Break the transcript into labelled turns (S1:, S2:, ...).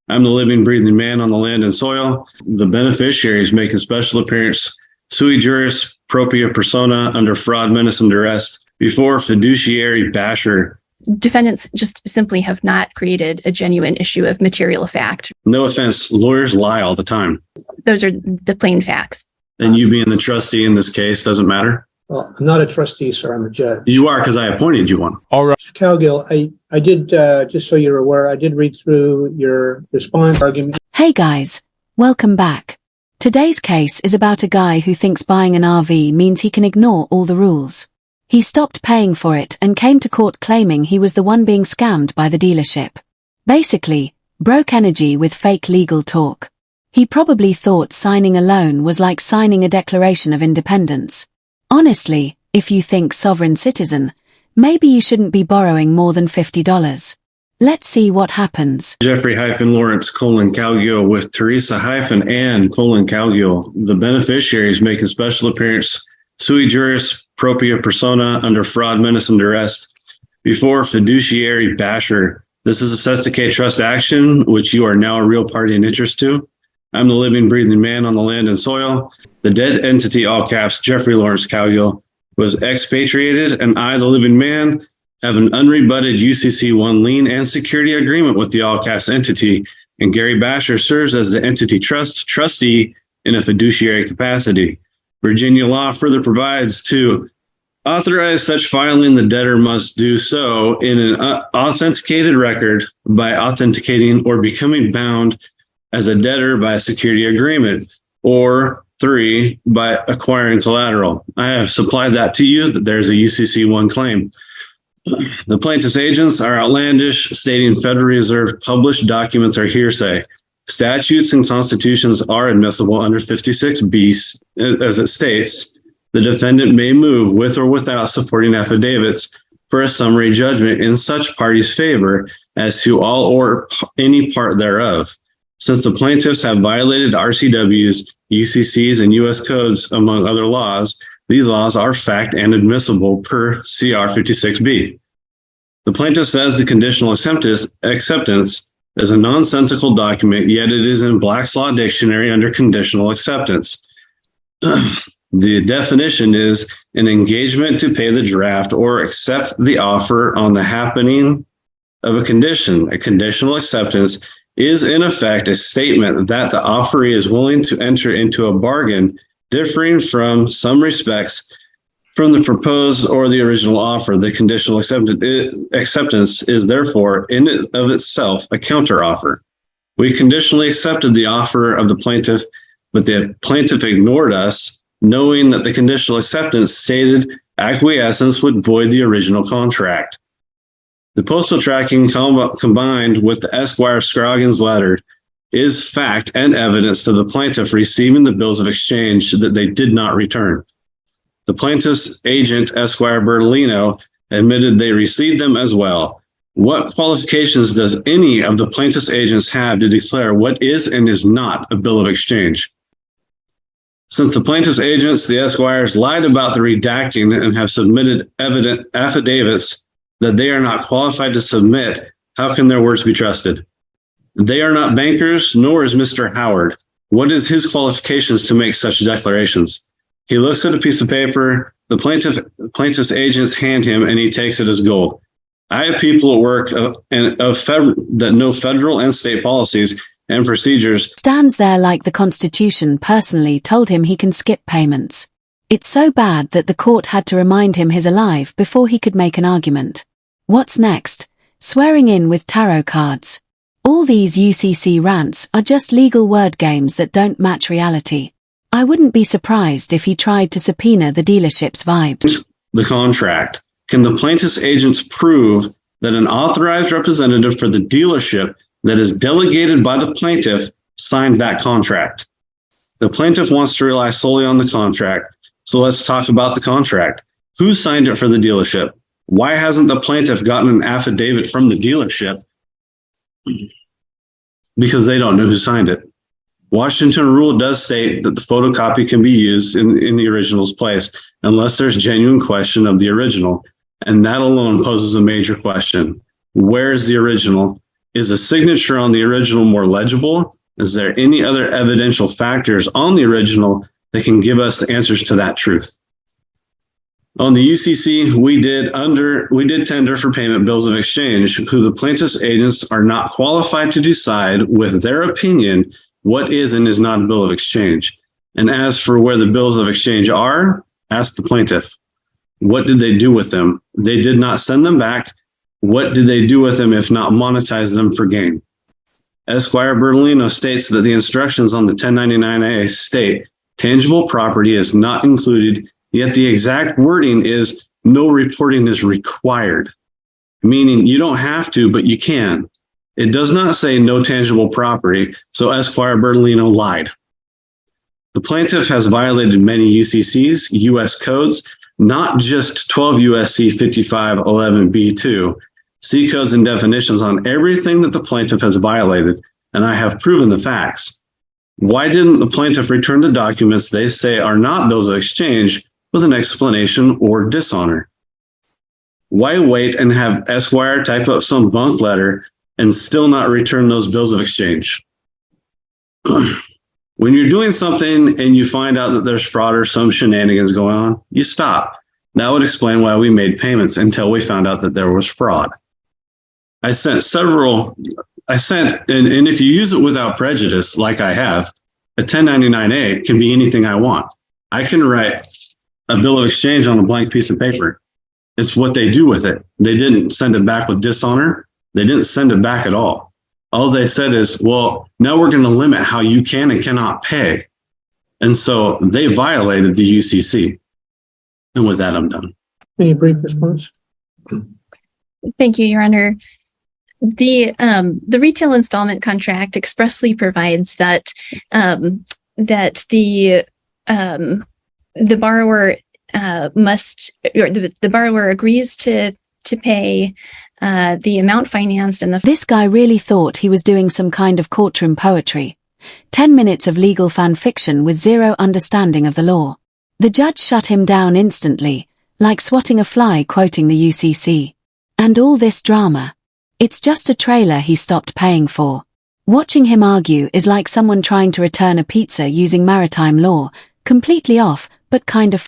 S1: I'm the living, breathing man on the land and soil. The beneficiaries make a special appearance sui juris propria persona under fraud, menace, and duress before fiduciary basher.
S2: Defendants just simply have not created a genuine issue of material fact.
S1: No offense, lawyers lie all the time.
S2: Those are the plain facts.
S1: And you being the trustee in this case doesn't matter?
S3: Well, I'm not a trustee, sir. I'm a judge.
S1: You are, because I appointed you one.
S4: All right.
S3: Mr. Cowgill, I did, just so you're aware, I did read through your response argument.
S5: Hey guys, welcome back. Today's case is about a guy who thinks buying an RV means he can ignore all the rules. He stopped paying for it and came to court claiming he was the one being scammed by the dealership. Basically, broke energy with fake legal talk. He probably thought signing a loan was like signing a Declaration of Independence. Honestly, if you think sovereign citizen, maybe you shouldn't be borrowing more than $50. Let's see what happens.
S1: Jeffrey-Lawrence Cowgill with Teresa-Ann Cowgill. The beneficiaries make a special appearance sui juris propria persona under fraud, menace, and duress before fiduciary basher. This is a Sesticate trust action, which you are now a real party in interest to. I'm the living, breathing man on the land and soil. The dead entity, all caps, Jeffrey-Lawrence Cowgill, was expatriated, and I, the living man, have an unrebutted UCC-1 lien and security agreement with the all caps entity, and Gary Basher serves as the entity trustee in a fiduciary capacity. Virginia law further provides to authorize such filing, the debtor must do so in an authenticated record by authenticating or becoming bound as a debtor by a security agreement, or 3, by acquiring collateral. I have supplied that to you, that there's a UCC-1 claim. The plaintiff's agents are outlandish, stating Federal Reserve published documents are hearsay. Statutes and constitutions are admissible under 56B, as it states. The defendant may move with or without supporting affidavits for a summary judgment in such party's favor as to all or any part thereof. Since the plaintiffs have violated RCWs, UCCs, and U.S. codes, among other laws, these laws are fact and admissible per CR 56B. The plaintiff says the conditional acceptance is a nonsensical document, yet it is in Black's Law Dictionary under conditional acceptance. The definition is an engagement to pay the draft or accept the offer on the happening of a condition. A conditional acceptance is in effect a statement that the offeree is willing to enter into a bargain differing from some respects from the proposed or the original offer. The conditional acceptance is therefore in and of itself a counteroffer. We conditionally accepted the offer of the plaintiff, but the plaintiff ignored us, knowing that the conditional acceptance stated acquiescence would void the original contract. The postal tracking combined with the Esquire Scroggins letter is fact and evidence to the plaintiff receiving the bills of exchange that they did not return. The plaintiff's agent, Esquire Bertolino, admitted they received them as well. What qualifications does any of the plaintiff's agents have to declare what is and is not a bill of exchange? Since the plaintiff's agents, the Esquires, lied about the redacting and have submitted evident affidavits that they are not qualified to submit, how can their words be trusted? They are not bankers, nor is Mr. Howard. What is his qualifications to make such declarations? He looks at a piece of paper, the plaintiff's agents hand him, and he takes it as gold. I have people at work that know federal and state policies and procedures.
S5: Stands there like the Constitution personally told him he can skip payments. It's so bad that the court had to remind him he's alive before he could make an argument. What's next? Swearing in with tarot cards. All these UCC rants are just legal word games that don't match reality. I wouldn't be surprised if he tried to subpoena the dealership's vibes.
S1: The contract. Can the plaintiff's agents prove that an authorized representative for the dealership that is delegated by the plaintiff signed that contract? The plaintiff wants to rely solely on the contract, so let's talk about the contract. Who signed it for the dealership? Why hasn't the plaintiff gotten an affidavit from the dealership? Because they don't know who signed it. Washington rule does state that the photocopy can be used in the original's place unless there's genuine question of the original. And that alone poses a major question. Where is the original? Is a signature on the original more legible? Is there any other evidential factors on the original that can give us the answers to that truth? On the UCC, we did tender for payment bills of exchange, who the plaintiff's agents are not qualified to decide with their opinion what is and is not a bill of exchange. And as for where the bills of exchange are, ask the plaintiff. What did they do with them? They did not send them back. What did they do with them if not monetize them for gain? Esquire Bertolino states that the instructions on the 1099A state tangible property is not included, yet the exact wording is no reporting is required, meaning you don't have to, but you can. It does not say no tangible property, so Esquire Bertolino lied. The plaintiff has violated many UCCs, U.S. codes, not just 12 U.S.C. 5511B2, C codes and definitions on everything that the plaintiff has violated, and I have proven the facts. Why didn't the plaintiff return the documents they say are not bills of exchange with an explanation or dishonor? Why wait and have Esquire type up some bunk letter and still not return those bills of exchange? When you're doing something and you find out that there's fraud or some shenanigans going on, you stop. That would explain why we made payments until we found out that there was fraud. And if you use it without prejudice, like I have, a 1099A can be anything I want. I can write a bill of exchange on a blank piece of paper. It's what they do with it. They didn't send it back with dishonor. They didn't send it back at all. All they said is, well, now we're going to limit how you can and cannot pay. And so they violated the UCC. And with that, I'm done.
S3: Any brief response?
S2: Thank you, Your Honor. The retail installment contract expressly provides that the borrower the borrower agrees to pay the amount financed and
S5: This guy really thought he was doing some kind of courtroom poetry. 10 minutes of legal fan fiction with zero understanding of the law. The judge shut him down instantly, like swatting a fly quoting the UCC. And all this drama. It's just a trailer he stopped paying for. Watching him argue is like someone trying to return a pizza using maritime law, completely off, but kind of